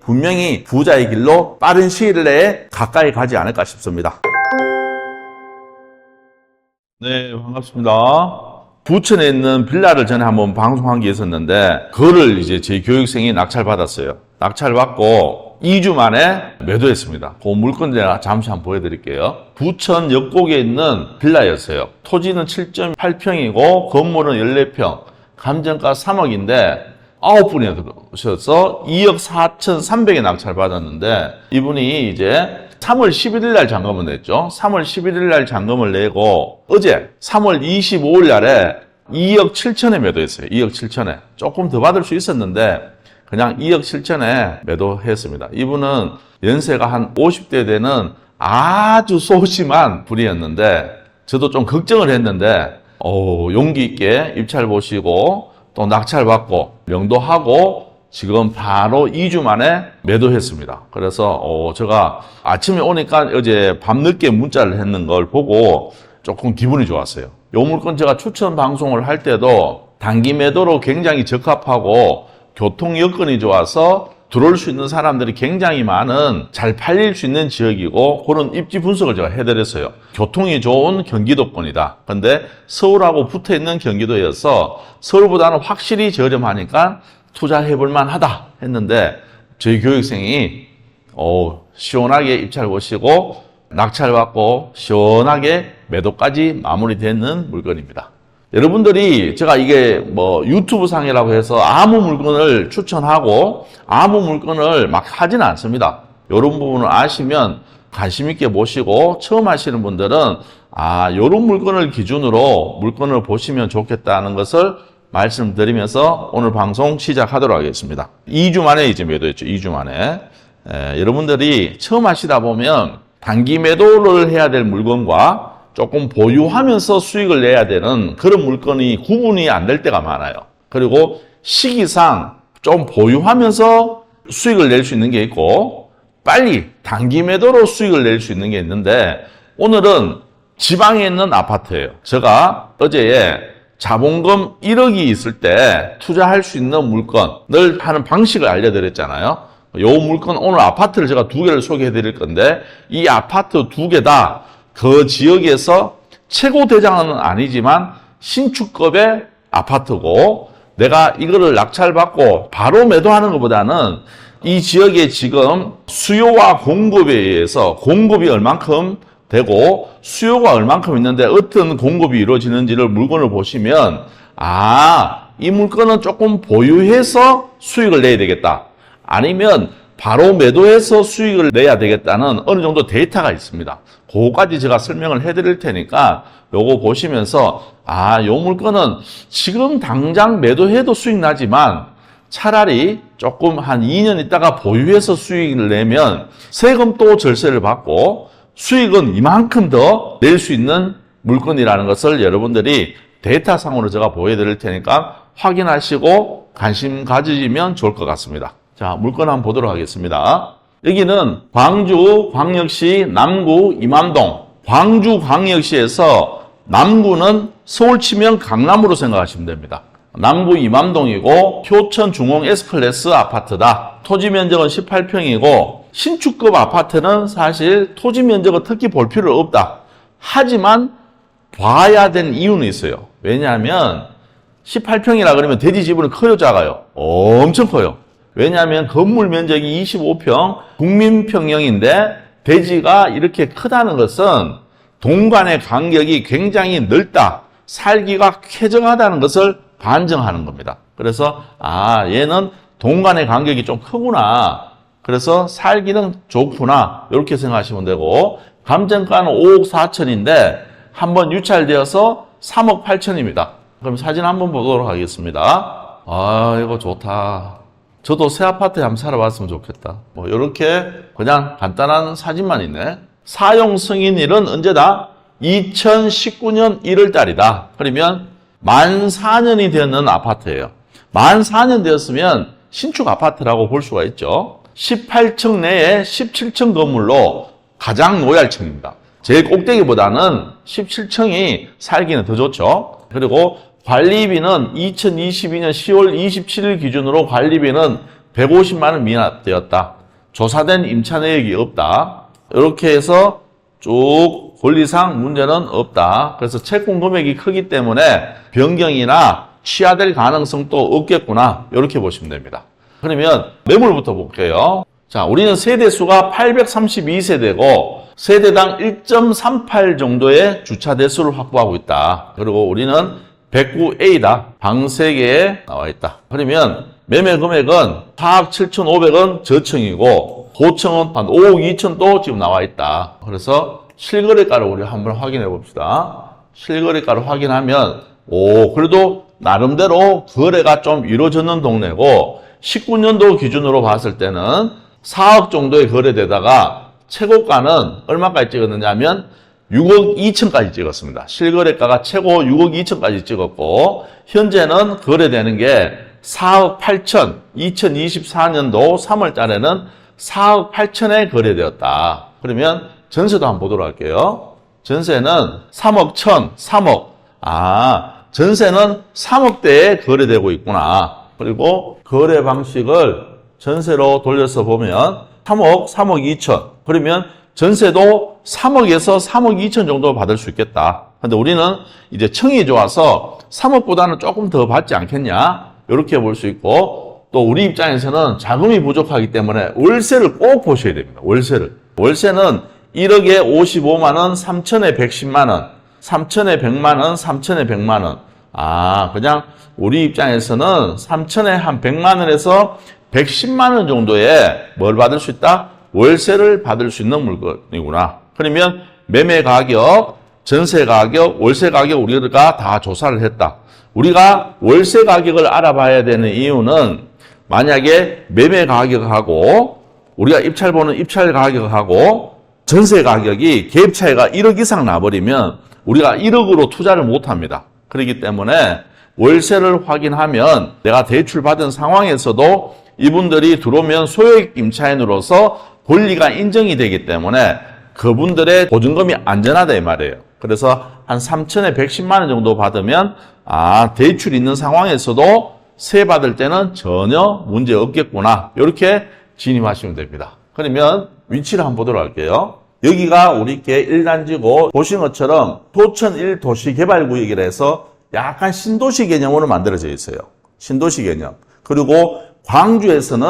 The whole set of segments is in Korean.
분명히 부자의 길로 빠른 시일 내에 가까이 가지 않을까 싶습니다. 네, 반갑습니다. 부천에 있는 빌라를 전에 한번 방송한 게 있었는데 그거를 이제 제 교육생이 낙찰받았어요. 낙찰받고 2주 만에 매도했습니다. 그 물건 제가 잠시 한번 보여드릴게요. 부천 역곡에 있는 빌라였어요. 토지는 7.8평이고 건물은 14평, 감정가 3억인데 9분이 들어오셔서 2억 4,300에 낙찰받았는데 이분이 이제 3월 11일 날 잔금을 냈죠. 3월 11일 날 잔금을 내고 어제 3월 25일 날에 2억 7천에 매도했어요. 2억 7천에. 조금 더 받을 수 있었는데 그냥 2억 7천에 매도했습니다. 이분은 연세가 한 50대 되는 아주 소심한 분이었는데 저도 좀 걱정을 했는데 용기 있게 입찰 보시고 또 낙찰 받고 명도하고 지금 바로 2주 만에 매도했습니다. 그래서 제가 아침에 오니까 어제 밤늦게 문자를 했는 걸 보고 조금 기분이 좋았어요. 이 물건 제가 추천 방송을 할 때도 단기 매도로 굉장히 적합하고 교통 여건이 좋아서 들어올 수 있는 사람들이 굉장히 많은 잘 팔릴 수 있는 지역이고 그런 입지 분석을 제가 해드렸어요. 교통이 좋은 경기도권이다. 근데 서울하고 붙어있는 경기도여서 서울보다는 확실히 저렴하니까 투자해볼 만하다 했는데 저희 교육생이 시원하게 입찰 보시고 낙찰 받고 시원하게 매도까지 마무리되는 물건입니다. 여러분들이 제가 이게 유튜브 상이라고 해서 아무 물건을 추천하고 아무 물건을 막 하지는 않습니다. 이런 부분을 아시면 관심 있게 보시고 처음 하시는 분들은 이런 물건을 기준으로 물건을 보시면 좋겠다는 것을 말씀드리면서 오늘 방송 시작하도록 하겠습니다. 2주 만에 이제 매도했죠. 2주 만에. 여러분들이 처음 하시다 보면 단기 매도를 해야 될 물건과 조금 보유하면서 수익을 내야 되는 그런 물건이 구분이 안 될 때가 많아요. 그리고 시기상 좀 보유하면서 수익을 낼 수 있는 게 있고 빨리 단기 매도로 수익을 낼 수 있는 게 있는데 오늘은 지방에 있는 아파트예요. 제가 어제 자본금 1억이 있을 때 투자할 수 있는 물건을 하는 방식을 알려드렸잖아요. 이 물건 오늘 아파트를 제가 2개를 소개해 드릴 건데 이 아파트 2개 다 그 지역에서 최고 대장은 아니지만 신축급의 아파트고 내가 이거를 낙찰받고 바로 매도하는 것보다는 이 지역에 지금 수요와 공급에 의해서 공급이 얼만큼 되고 수요가 얼만큼 있는데 어떤 공급이 이루어지는지를 물건을 보시면 이 물건은 조금 보유해서 수익을 내야 되겠다. 아니면 바로 매도해서 수익을 내야 되겠다는 어느 정도 데이터가 있습니다. 그거까지 제가 설명을 해드릴 테니까 요거 보시면서 요 물건은 지금 당장 매도해도 수익 나지만 차라리 조금 한 2년 있다가 보유해서 수익을 내면 세금도 절세를 받고 수익은 이만큼 더 낼 수 있는 물건이라는 것을 여러분들이 데이터상으로 제가 보여드릴 테니까 확인하시고 관심 가지시면 좋을 것 같습니다. 자, 물건 한번 보도록 하겠습니다. 여기는 광주광역시 남구 이맘동. 광주광역시에서 남구는 서울 치면 강남으로 생각하시면 됩니다. 남구 이맘동이고 효천중흥 S클래스 아파트다. 토지 면적은 18평이고 신축급 아파트는 사실 토지 면적은 특히 볼 필요 없다. 하지만 봐야 되는 이유는 있어요. 왜냐하면 18평이라 그러면 대지 지분은 커요, 작아요? 엄청 커요. 왜냐하면 건물 면적이 25평, 국민평형인데 대지가 이렇게 크다는 것은 동간의 간격이 굉장히 넓다, 살기가 쾌적하다는 것을 반증하는 겁니다. 그래서 얘는 동간의 간격이 좀 크구나, 그래서 살기는 좋구나, 이렇게 생각하시면 되고 감정가는 5억 4천인데 한번 유찰되어서 3억 8천입니다. 그럼 사진 한번 보도록 하겠습니다. 이거 좋다. 저도 새 아파트에 한번 살아봤으면 좋겠다. 이렇게 그냥 간단한 사진만 있네. 사용 승인일은 언제다? 2019년 1월 달이다. 그러면 만 4년이 되는 아파트예요. 만 4년 되었으면 신축 아파트라고 볼 수가 있죠. 18층 내에 17층 건물로 가장 노얄층입니다. 제일 꼭대기보다는 17층이 살기는 더 좋죠. 그리고 관리비는 2022년 10월 27일 기준으로 관리비는 150만 원 미납되었다. 조사된 임차 내역이 없다. 이렇게 해서 쭉 권리상 문제는 없다. 그래서 채권 금액이 크기 때문에 변경이나 취하될 가능성도 없겠구나. 이렇게 보시면 됩니다. 그러면 매물부터 볼게요. 자, 우리는 세대수가 832세대고 세대당 1.38 정도의 주차 대수를 확보하고 있다. 그리고 우리는 109A다. 방 3개에 나와 있다. 그러면 매매 금액은 4억 7,500원 저층이고 고층은 한 5억 2천도 지금 나와 있다. 그래서 실거래가를 우리 한번 확인해 봅시다. 실거래가를 확인하면 그래도 나름대로 거래가 좀 이루어졌는 동네고 19년도 기준으로 봤을 때는 4억 정도에 거래되다가 최고가는 얼마까지 찍었느냐 하면 6억 2천까지 찍었습니다. 실거래가가 최고 6억 2천까지 찍었고 현재는 거래되는 게 4억 8천, 2024년도 3월 달에는 4억 8천에 거래되었다. 그러면 전세도 한번 보도록 할게요. 전세는 3억 1천, 3억. 전세는 3억대에 거래되고 있구나. 그리고 거래 방식을 전세로 돌려서 보면 3억, 3억 2천. 그러면 전세도 3억에서 3억 2천 정도 받을 수 있겠다. 근데 우리는 이제 청이 좋아서 3억보다는 조금 더 받지 않겠냐? 이렇게 볼 수 있고, 또 우리 입장에서는 자금이 부족하기 때문에 월세를 꼭 보셔야 됩니다. 월세는 1억에 55만 원, 3천에 110만 원, 3천에 100만 원, 3천에 100만 원. 그냥 우리 입장에서는 3천에 한 100만 원에서 110만 원 정도의 뭘 받을 수 있다? 월세를 받을 수 있는 물건이구나. 그러면 매매 가격, 전세 가격, 월세 가격 우리가 다 조사를 했다. 우리가 월세 가격을 알아봐야 되는 이유는 만약에 매매 가격하고 우리가 입찰 보는 입찰 가격하고 전세 가격이 갭 차이가 1억 이상 나버리면 우리가 1억으로 투자를 못합니다. 그렇기 때문에 월세를 확인하면 내가 대출 받은 상황에서도 이분들이 들어오면 소액 임차인으로서 권리가 인정이 되기 때문에 그분들의 보증금이 안전하다 이 말이에요. 그래서 한 3천에 110만 원 정도 받으면 대출 있는 상황에서도 세 받을 때는 전혀 문제 없겠구나. 이렇게 진입하시면 됩니다. 그러면 위치를 한번 보도록 할게요. 여기가 우리께 1단지고 보신 것처럼 도천 1도시개발구역이라 해서 약간 신도시 개념으로 만들어져 있어요. 신도시 개념. 그리고 광주에서는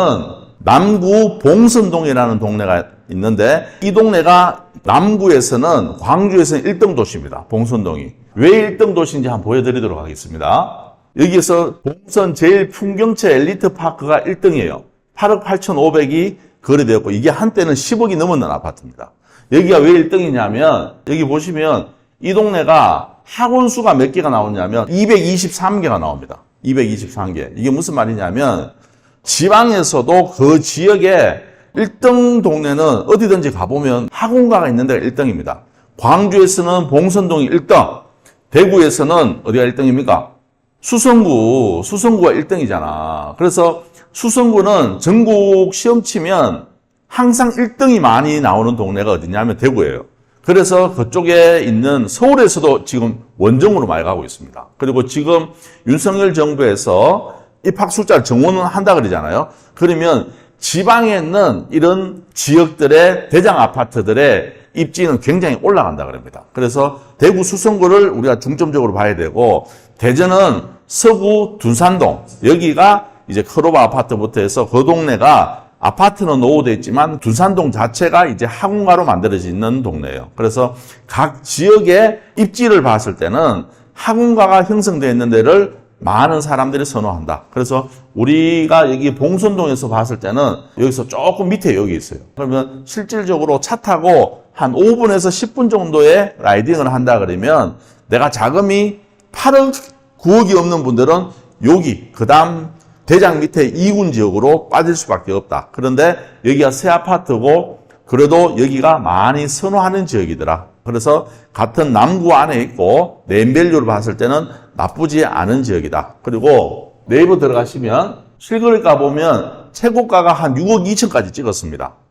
남구 봉선동이라는 동네가 있는데 이 동네가 남구에서는 광주에서는 1등 도시입니다. 봉선동이. 왜 1등 도시인지 한번 보여드리도록 하겠습니다. 여기에서 봉선 제일 풍경채 엘리트 파크가 1등이에요. 8억 8,500이 거래되었고 이게 한때는 10억이 넘었는 아파트입니다. 여기가 왜 1등이냐면 여기 보시면 이 동네가 학원 수가 몇 개가 나오냐면 223개가 나옵니다. 223개. 이게 무슨 말이냐면 지방에서도 그 지역에 1등 동네는 어디든지 가보면 학원가가 있는 데가 1등입니다. 광주에서는 봉선동이 1등, 대구에서는 어디가 1등입니까? 수성구가 1등이잖아. 그래서 수성구는 전국 시험 치면 항상 1등이 많이 나오는 동네가 어디냐면 대구예요. 그래서 그쪽에 있는 서울에서도 지금 원정으로 많이 가고 있습니다. 그리고 지금 윤석열 정부에서 입학 숫자를 정원은 한다 그러잖아요. 그러면 지방에 있는 이런 지역들의 대장 아파트들의 입지는 굉장히 올라간다 그럽니다. 그래서 대구 수성구를 우리가 중점적으로 봐야 되고 대전은 서구 둔산동 여기가 이제 크로바 아파트부터 해서 그 동네가 아파트는 노후되어 있지만 둔산동 자체가 이제 학원가로 만들어져 있는 동네예요. 그래서 각 지역의 입지를 봤을 때는 학원가가 형성되어 있는 데를 많은 사람들이 선호한다. 그래서 우리가 여기 봉선동에서 봤을 때는 여기서 조금 밑에 여기 있어요. 그러면 실질적으로 차 타고 한 5분에서 10분 정도의 라이딩을 한다 그러면 내가 자금이 8억, 9억이 없는 분들은 여기 그 다음 대장 밑에 2군 지역으로 빠질 수밖에 없다. 그런데 여기가 새 아파트고 그래도 여기가 많이 선호하는 지역이더라. 그래서 같은 남구 안에 있고 네임밸류를 봤을 때는 나쁘지 않은 지역이다. 그리고 네이버 들어가시면 실거래가 보면 최고가가 한 6억 2천까지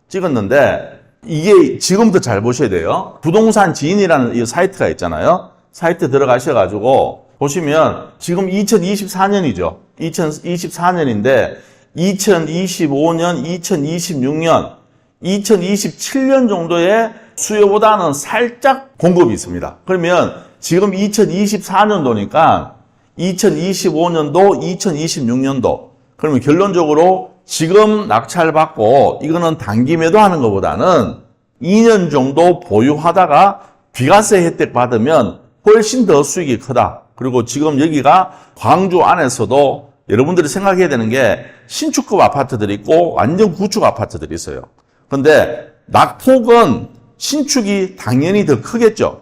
찍었는데 이게 지금부터 잘 보셔야 돼요. 부동산 지인이라는 이 사이트가 있잖아요. 사이트 들어가셔가지고 보시면 지금 2024년이죠. 2024년인데 2025년, 2026년, 2027년 정도의 수요보다는 살짝 공급이 있습니다. 그러면 지금 2024년도니까 2025년도, 2026년도. 그러면 결론적으로 지금 낙찰받고 이거는 단기 매도하는 것보다는 2년 정도 보유하다가 비과세 혜택 받으면 훨씬 더 수익이 크다. 그리고 지금 여기가 광주 안에서도 여러분들이 생각해야 되는 게 신축급 아파트들이 있고 완전 구축 아파트들이 있어요. 근데 낙폭은 신축이 당연히 더 크겠죠.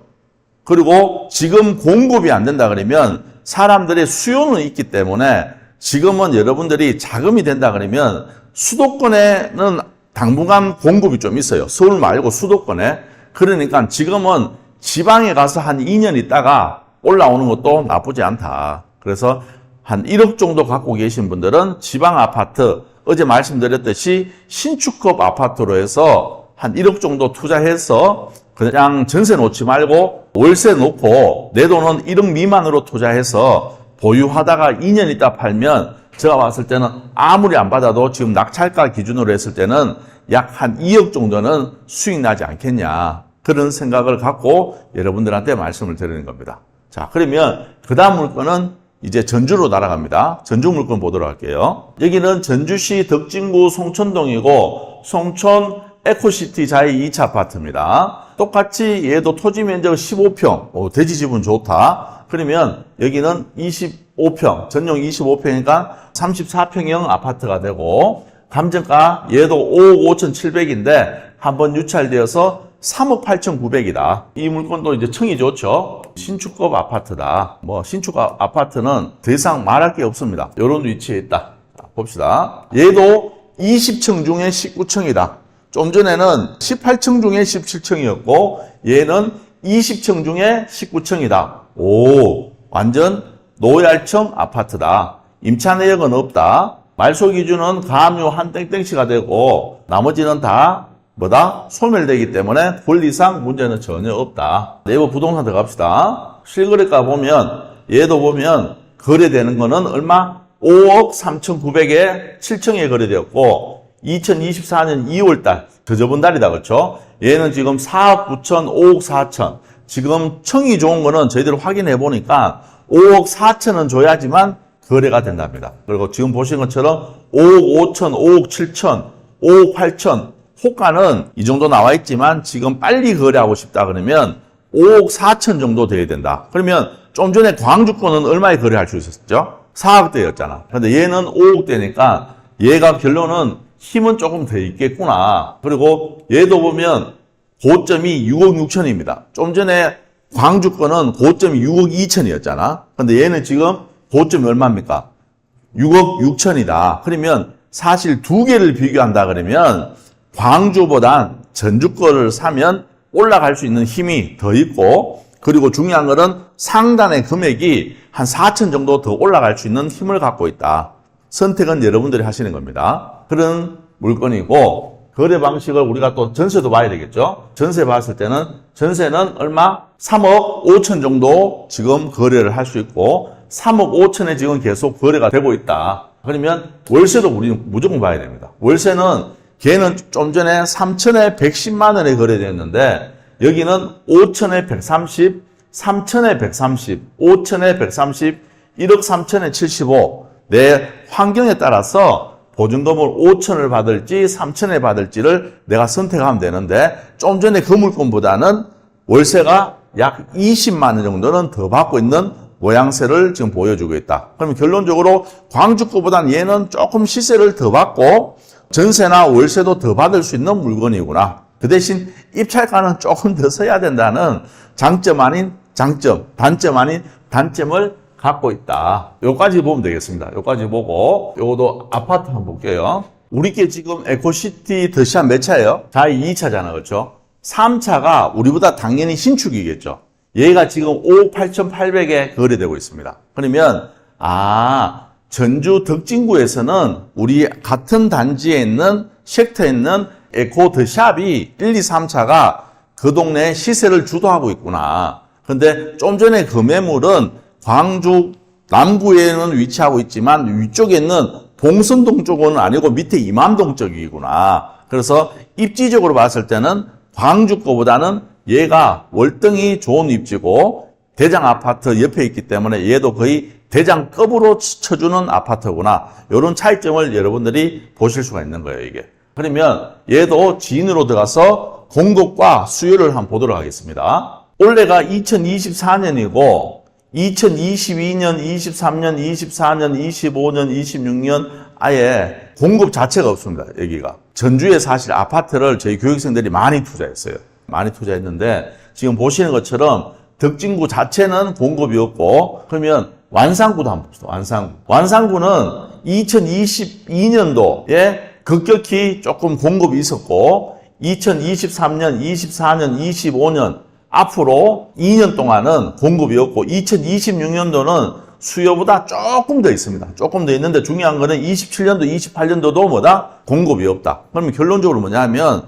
그리고 지금 공급이 안 된다 그러면 사람들의 수요는 있기 때문에 지금은 여러분들이 자금이 된다 그러면 수도권에는 당분간 공급이 좀 있어요. 서울 말고 수도권에. 그러니까 지금은 지방에 가서 한 2년 있다가 올라오는 것도 나쁘지 않다. 그래서 한 1억 정도 갖고 계신 분들은 지방 아파트, 어제 말씀드렸듯이 신축급 아파트로 해서 한 1억 정도 투자해서 그냥 전세 놓지 말고 월세 놓고 내 돈은 1억 미만으로 투자해서 보유하다가 2년 있다 팔면 제가 봤을 때는 아무리 안 받아도 지금 낙찰가 기준으로 했을 때는 약 한 2억 정도는 수익 나지 않겠냐. 그런 생각을 갖고 여러분들한테 말씀을 드리는 겁니다. 자, 그러면 그 다음 물건은 이제 전주로 날아갑니다. 전주 물건 보도록 할게요. 여기는 전주시 덕진구 송천동이고 송천 에코시티 자이 2차 아파트입니다. 똑같이 얘도 토지 면적 15평, 대지 지분 좋다. 그러면 여기는 25평, 전용 25평이니까 34평형 아파트가 되고 감정가 얘도 5억 5,700인데 한번 유찰되어서 3억 8,900이다. 이 물건도 이제 청이 좋죠. 신축급 아파트다. 신축 아파트는 더 이상 말할 게 없습니다. 이런 위치에 있다. 봅시다. 얘도 20층 중에 19층이다. 좀 전에는 18층 중에 17층이었고 얘는 20층 중에 19층이다. 오, 완전 노얄층 아파트다. 임차 내역은 없다. 말소 기준은 가압류 한 땡땡씨가 되고 나머지는 다 소멸되기 때문에 권리상 문제는 전혀 없다. 네이버 부동산 들어갑시다. 실거래가 보면 얘도 보면 거래되는 거는 얼마? 5억 3,900에 7층에 거래되었고 2024년 2월달 저번 달이다. 그렇죠? 얘는 지금 4억 9천, 5억 4천. 지금 청이 좋은 거는 저희들이 확인해 보니까 5억 4천은 줘야지만 거래가 된답니다. 그리고 지금 보시는 것처럼 5억 5천, 5억 7천, 5억 8천 호가는 이 정도 나와 있지만 지금 빨리 거래하고 싶다 그러면 5억 4천 정도 돼야 된다. 그러면 좀 전에 광주권은 얼마에 거래할 수 있었죠? 4억대였잖아. 근데 얘는 5억대니까 얘가 결론은 힘은 조금 더 있겠구나. 그리고 얘도 보면 고점이 6억 6천입니다. 좀 전에 광주권은 고점이 6억 2천이었잖아. 근데 얘는 지금 고점이 얼마입니까? 6억 6천이다. 그러면 사실 두 개를 비교한다 그러면 광주보단 전주 거를 사면 올라갈 수 있는 힘이 더 있고 그리고 중요한 거는 상단의 금액이 한 4천 정도 더 올라갈 수 있는 힘을 갖고 있다. 선택은 여러분들이 하시는 겁니다. 그런 물건이고 거래 방식을 우리가 또 전세도 봐야 되겠죠. 전세 봤을 때는 전세는 얼마? 3억 5천 정도 지금 거래를 할 수 있고 3억 5천에 지금 계속 거래가 되고 있다. 그러면 월세도 우리는 무조건 봐야 됩니다. 월세는 걔는 좀 전에 3천에 110만 원에 거래됐는데 여기는 5천에 130, 3천에 130, 5천에 130, 1억 3천에 75. 내 환경에 따라서 보증금을 5천을 받을지 3천에 받을지를 내가 선택하면 되는데 좀 전에 그 물건보다는 월세가 약 20만 원 정도는 더 받고 있는 모양새를 지금 보여주고 있다. 그러면 결론적으로 광주 거보다는 얘는 조금 시세를 더 받고 전세나 월세도 더 받을 수 있는 물건이구나. 그 대신 입찰가는 조금 더 써야 된다는 장점 아닌 장점, 단점 아닌 단점을 갖고 있다. 요까지 보면 되겠습니다. 요까지 보고 요것도 아파트 한번 볼게요. 우리께 지금 에코시티 더시안 몇 차예요? 자이 2차잖아. 그렇죠? 3차가 우리보다 당연히 신축이겠죠. 얘가 지금 5억 8,800에 거래되고 있습니다. 그러면 전주 덕진구에서는 우리 같은 단지에 있는 섹터에 있는 에코 더샵이 1, 2, 3차가 그 동네 시세를 주도하고 있구나. 근데 좀 전에 그 매물은 광주 남구에는 위치하고 있지만 위쪽에 있는 봉선동 쪽은 아니고 밑에 이맘동 쪽이구나. 그래서 입지적으로 봤을 때는 광주 거보다는 얘가 월등히 좋은 입지고 대장 아파트 옆에 있기 때문에 얘도 거의 대장급으로 쳐주는 아파트구나. 이런 차이점을 여러분들이 보실 수가 있는 거예요, 이게. 그러면 얘도 지인으로 들어가서 공급과 수요를 한번 보도록 하겠습니다. 올해가 2024년이고 2022년, 23년, 24년, 25년, 26년 아예 공급 자체가 없습니다. 여기가. 전주에 사실 아파트를 저희 교육생들이 많이 투자했어요. 많이 투자했는데 지금 보시는 것처럼 덕진구 자체는 공급이 없고 그러면 완산구도 한번 봅시다. 완산구. 완산구는 2022년도에 급격히 조금 공급이 있었고 2023년, 24년, 25년 앞으로 2년 동안은 공급이 없고 2026년도는 수요보다 조금 더 있습니다. 조금 더 있는데 중요한 거는 27년도, 28년도도 뭐다? 공급이 없다. 그러면 결론적으로 뭐냐면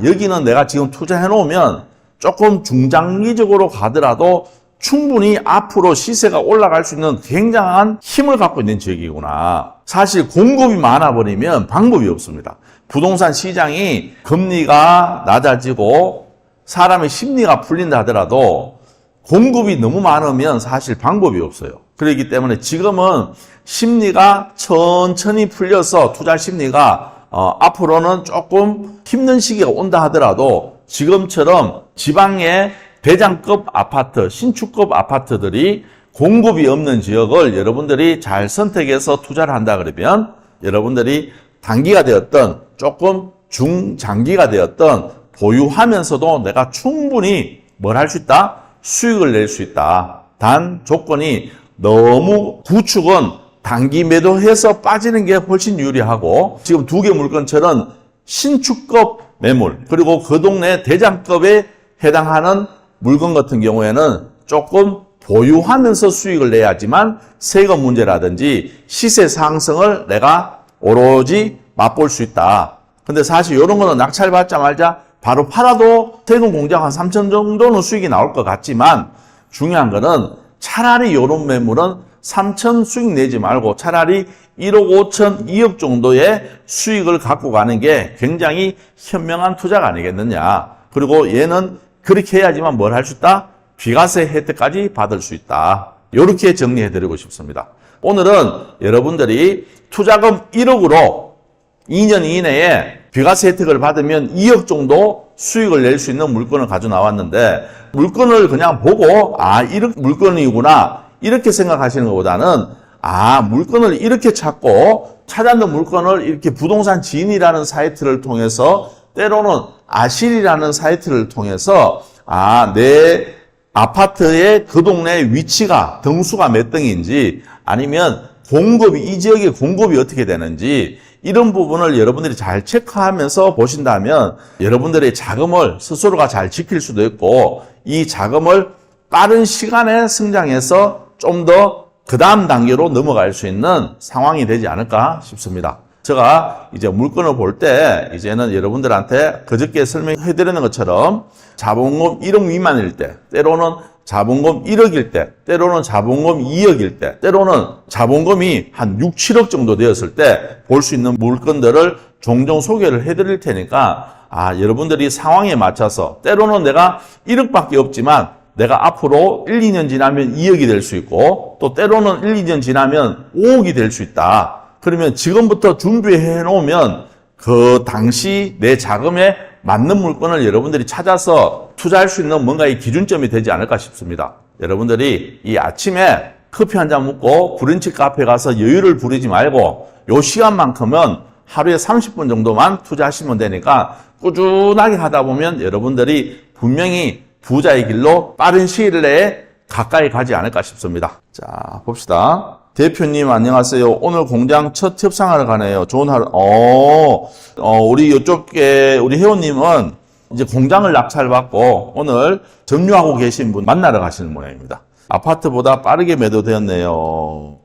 여기는 내가 지금 투자해 놓으면 조금 중장기적으로 가더라도 충분히 앞으로 시세가 올라갈 수 있는 굉장한 힘을 갖고 있는 지역이구나. 사실 공급이 많아버리면 방법이 없습니다. 부동산 시장이 금리가 낮아지고 사람의 심리가 풀린다 하더라도 공급이 너무 많으면 사실 방법이 없어요. 그렇기 때문에 지금은 심리가 천천히 풀려서 투자 심리가 앞으로는 조금 힘든 시기가 온다 하더라도 지금처럼 지방의 대장급 아파트, 신축급 아파트들이 공급이 없는 지역을 여러분들이 잘 선택해서 투자를 한다 그러면 여러분들이 단기가 되었던 조금 중장기가 되었던 보유하면서도 내가 충분히 뭘 할 수 있다? 수익을 낼 수 있다. 단 조건이 너무 구축은 단기 매도해서 빠지는 게 훨씬 유리하고 지금 두 개 물건처럼 신축급 매물 그리고 그 동네 대장급에 해당하는 물건 같은 경우에는 조금 보유하면서 수익을 내야지만 세금 문제라든지 시세 상승을 내가 오로지 맛볼 수 있다. 근데 사실 이런 거는 낙찰 받자마자 바로 팔아도 세금 공제가 한 3천 정도는 수익이 나올 것 같지만 중요한 거는 차라리 이런 매물은 3천 수익 내지 말고 차라리 1억 5천, 2억 정도의 수익을 갖고 가는 게 굉장히 현명한 투자가 아니겠느냐. 그리고 얘는 그렇게 해야지만 뭘 할 수 있다? 비과세 혜택까지 받을 수 있다. 이렇게 정리해드리고 싶습니다. 오늘은 여러분들이 투자금 1억으로 2년 이내에 비과세 혜택을 받으면 2억 정도 수익을 낼 수 있는 물건을 가져 나왔는데 물건을 그냥 보고 이렇게 물건이구나 이렇게 생각하시는 것보다는 물건을 이렇게 찾고 찾았는 물건을 이렇게 부동산 지인이라는 사이트를 통해서 때로는 아실이라는 사이트를 통해서 내 아파트의 그 동네 위치가 등수가 몇 등인지 아니면 공급이 이 지역의 공급이 어떻게 되는지 이런 부분을 여러분들이 잘 체크하면서 보신다면 여러분들의 자금을 스스로가 잘 지킬 수도 있고 이 자금을 빠른 시간에 성장해서 좀 더 그 다음 단계로 넘어갈 수 있는 상황이 되지 않을까 싶습니다. 제가 이제 물건을 볼 때 이제는 여러분들한테 그저께 설명해 드리는 것처럼 자본금 1억 미만일 때, 때로는 자본금 1억일 때, 때로는 자본금 2억일 때, 때로는 자본금이 한 6, 7억 정도 되었을 때 볼 수 있는 물건들을 종종 소개를 해 드릴 테니까 여러분들이 상황에 맞춰서 때로는 내가 1억밖에 없지만 내가 앞으로 1, 2년 지나면 2억이 될 수 있고 또 때로는 1, 2년 지나면 5억이 될 수 있다. 그러면 지금부터 준비해 놓으면 그 당시 내 자금에 맞는 물건을 여러분들이 찾아서 투자할 수 있는 뭔가의 기준점이 되지 않을까 싶습니다. 여러분들이 이 아침에 커피 한 잔 먹고 브런치 카페 가서 여유를 부리지 말고 요 시간만큼은 하루에 30분 정도만 투자하시면 되니까 꾸준하게 하다 보면 여러분들이 분명히 부자의 길로 빠른 시일 내에 가까이 가지 않을까 싶습니다. 자, 봅시다. 대표님 안녕하세요. 오늘 공장 첫 협상하러 가네요. 좋은 하루. 우리 이쪽에 우리 회원님은 이제 공장을 낙찰받고 오늘 점유하고 계신 분 만나러 가시는 모양입니다. 아파트보다 빠르게 매도되었네요.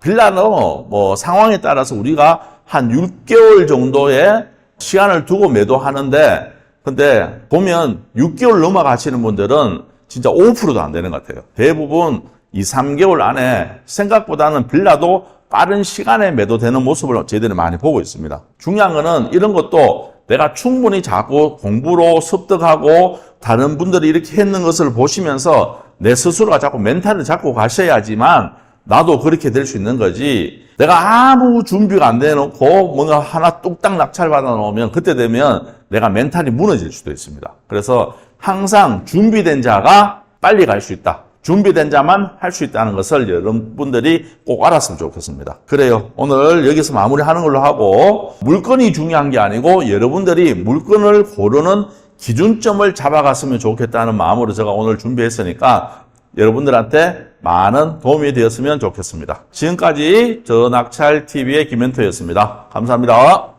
빌라는 뭐 상황에 따라서 우리가 한 6개월 정도의 시간을 두고 매도하는데 근데 보면 6개월 넘어가시는 분들은 진짜 5%도 안 되는 것 같아요. 대부분 2, 3개월 안에 생각보다는 빌라도 빠른 시간에 매도되는 모습을 저희들이 많이 보고 있습니다. 중요한 거는 이런 것도 내가 충분히 자꾸 공부로 습득하고 다른 분들이 이렇게 했는 것을 보시면서 내 스스로가 자꾸 멘탈을 잡고 가셔야지만 나도 그렇게 될 수 있는 거지. 내가 아무 준비가 안 돼놓고 뭔가 하나 뚝딱 낙찰받아 놓으면 그때 되면 내가 멘탈이 무너질 수도 있습니다. 그래서 항상 준비된 자가 빨리 갈 수 있다. 준비된 자만 할 수 있다는 것을 여러분들이 꼭 알았으면 좋겠습니다. 그래요. 오늘 여기서 마무리하는 걸로 하고 물건이 중요한 게 아니고 여러분들이 물건을 고르는 기준점을 잡아갔으면 좋겠다는 마음으로 제가 오늘 준비했으니까 여러분들한테 많은 도움이 되었으면 좋겠습니다. 지금까지 저낙찰TV의 김멘토였습니다. 감사합니다.